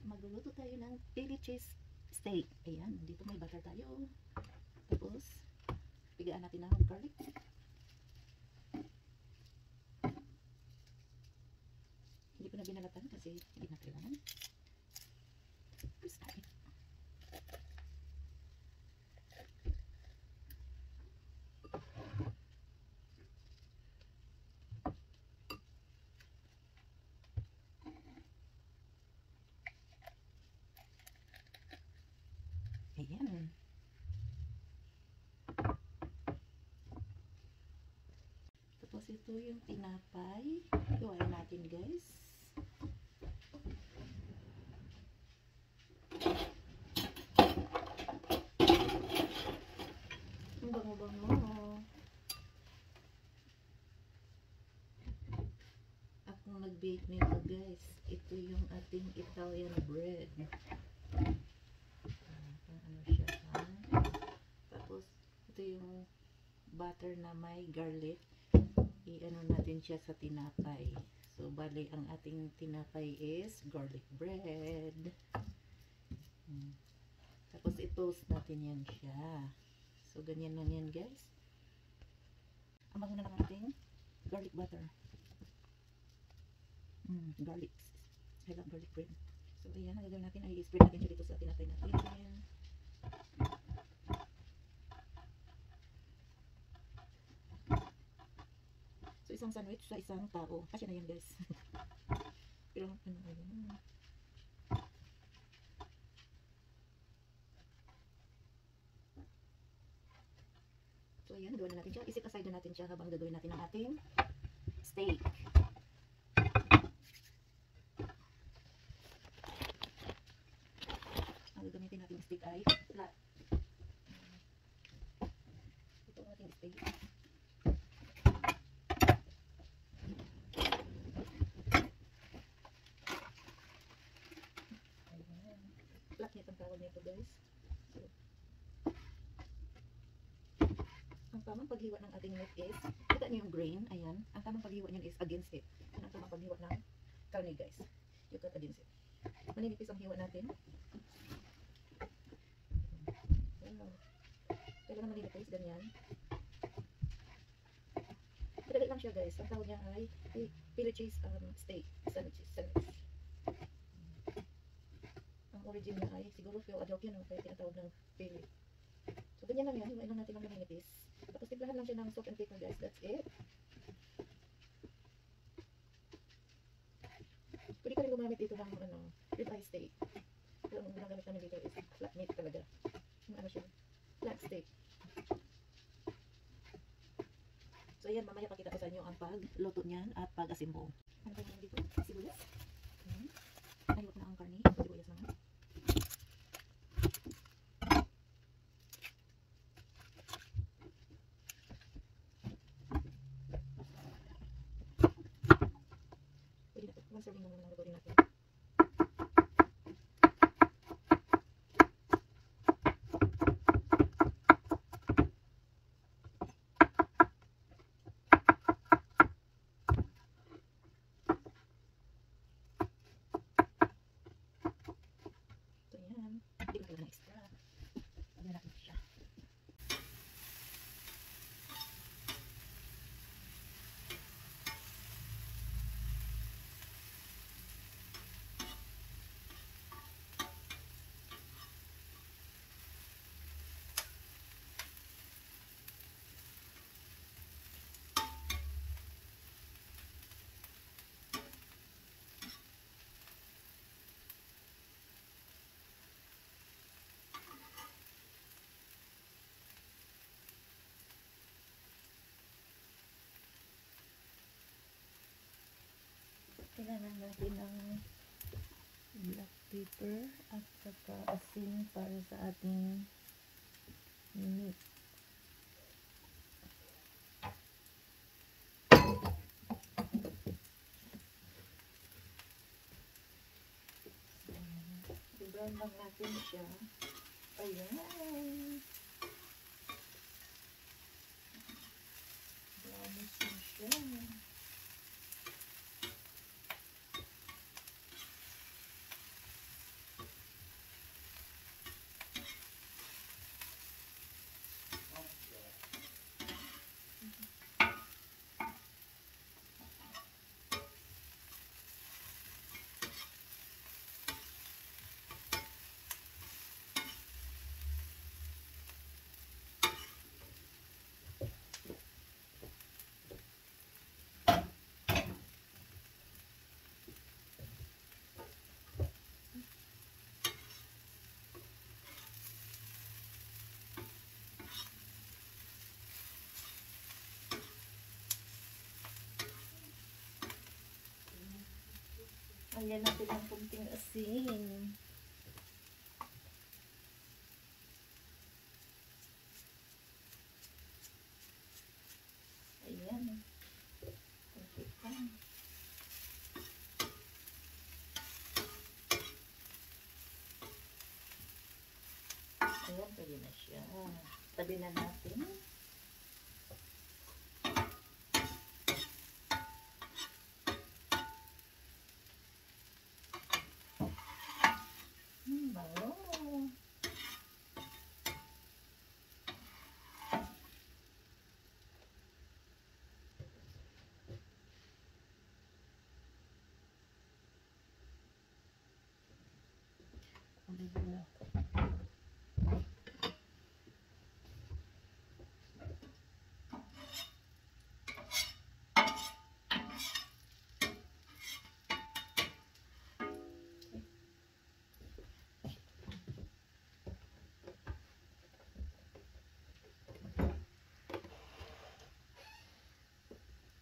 Magluluto tayo ng Philly cheese steak. Ayan, dito may butter tayo. Tapos, pigaan natin ng garlic. Hindi ko na binalatan kasi hindi na kailangan. Tapos, ayan. Tapos ito yung tinapay. Iwain natin guys. Ang bango-bango. Akong nag-bake nito guys. Ito yung ating Italian bread. Ano siya ha? Tapos ito yung butter na may garlic. I-ano natin siya sa tinapay. So bali ang ating tinapay is garlic bread. Tapos i-toast natin yan siya. So ganyan lang yan guys. Ang bango na ng ating garlic butter. Garlic. I love garlic bread. So ayan, ang gagawin natin ay i-spread natin siya dito sa tinapay natin. So isang sandwich sa isang tao. Kasi na yan guys. Pero ano ayun. So ayan, gawin na natin siya. Isit aside na natin siya habang gagawin natin ang ating steak. Ang gagamitin natin steak ay flat. Ito ang ating steak. Flat net ang tawag nito guys. So, ang tamang paghiwa ng ating meat is, kita niyo yung grain, ayan. Ang tamang paghiwa niyan is against it. Yan ang tamang paghiwa ng karne guys. You cut against it. Maninipis ang hiwa natin. Wow. Kailangan maninipis, ganyan. Madali lang siya guys. Ang tawag niya ay Philly cheese steak. Sandwich. Ang origin niya ay siguro Philadelphia yun. Kaya tinatawag ng Philly. So ganyan lang yan. Hiwain lang natin ng maninipis. Tapos timplahan lang siya ng salt and pepper guys. That's it. Pwede ka rin gumamit dito ng ribeye steak. Pero ang ginagamit namin dito is flat meat talaga. Yung ano siya, flat steak. So ayan, mamaya pakita ko sa inyo ang pagluto niyan at pag-asimbo. Ano ba yung dito? Sibuyas. Nahilot na ang karne. Sibuyas naman. Pwede na ito. One serving naman ang lutuin natin. Kailangan natin ng black pepper at saka asin para sa ating meat. I-brown lang natin siya. Ayan. Brownish na siya. Lagyan natin ng kunting asin. Ayan. Perfect lang. Ayan, pwede na siya. Tabi na natin. Bango. Olive.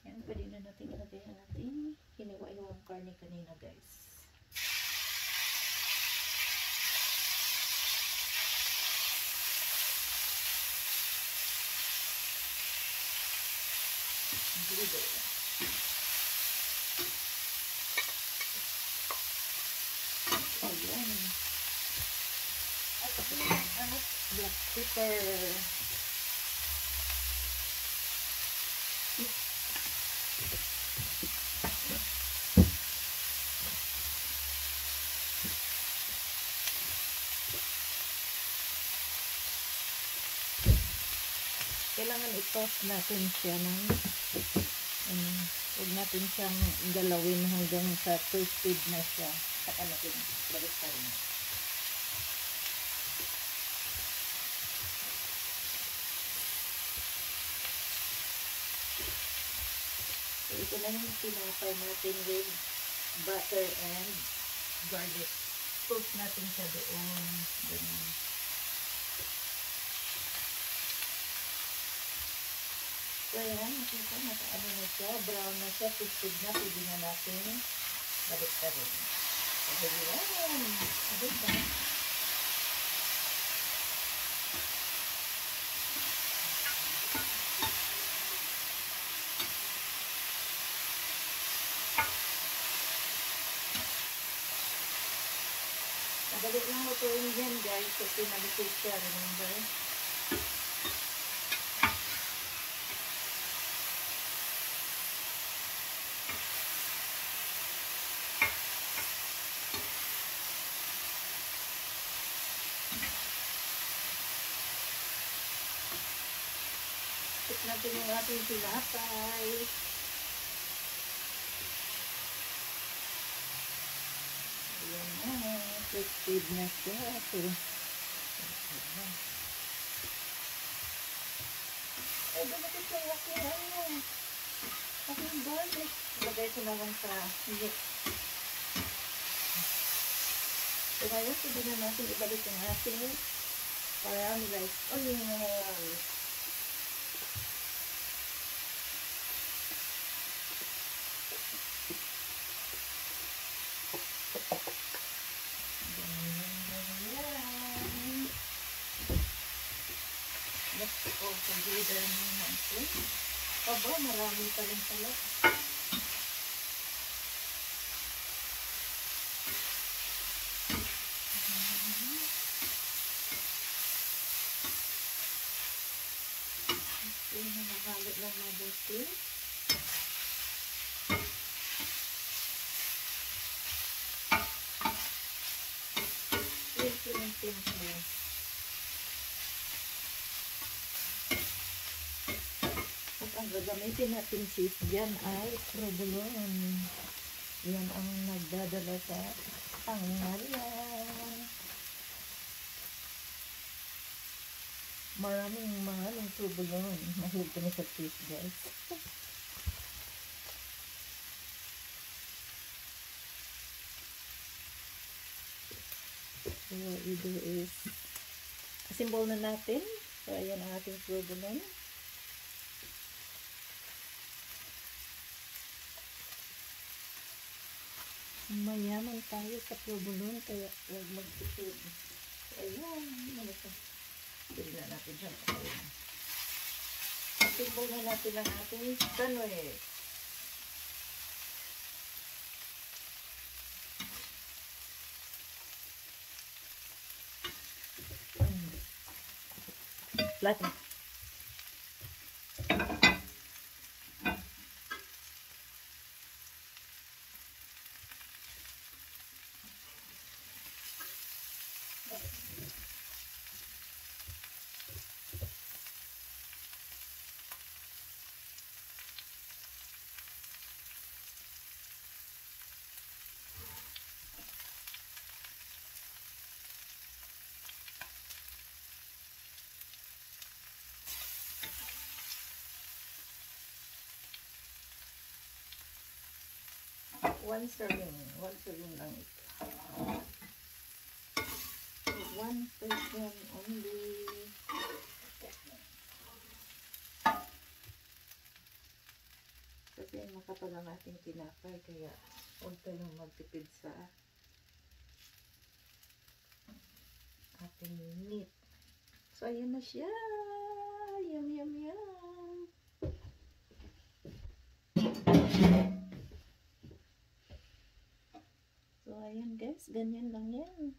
Yan, pwede na natin ilagay ang ating hiniwa-hiwang karne kanina, guys. Dito. Ayan. At ang black pepper. Kailangan i-toast natin siya ng huwag natin siyang galawin hanggang sa toasted na siya. Saka natin balik pa rin. So, ito na yung tinapay natin with butter and garlic. Toast natin siya doon. Ganun. So, ayan, nakita, nakaano na siya, brown na siya, toasted na, pwede na natin balik pa rin. Ayan, abay ba? Madali lang lutuin yan, guys, kasi nalisig siya, remember? Put natin yung ating tinapay. Ayan na. Toasted na siya. Ay, bakit sa aking ano? Aking garlic. Lagay ko naman sa higit. So, ngayon, pwede na natin ibalik yung ating caramelized onions. Let's go consider natin. Aba, marami pa rin pala. Okay, nakahalo lang mabuti. Simple. At ang gagamitin natin sis dyan ay provolone. Yan ang nagdadala sa pangalan. Maraming provolone. Mahilig kami sa sis, guys. So, what we do is asimbol na natin. So, ayan ang ating provolone. Mayaman tayo sa provolone kaya huwag magtipid. Ayan, ano ito? Pili na natin siyang pakain. Timbol na natin ang ating sandwich. Lahat. One serving lang ito. 1 person only. Kasi makapal ang ating tinapay, kaya huwag tayong magtipid sa ating meat. So, ayan na siya. Yum, yum, yum. So, ayan guys. Ganyan lang yan.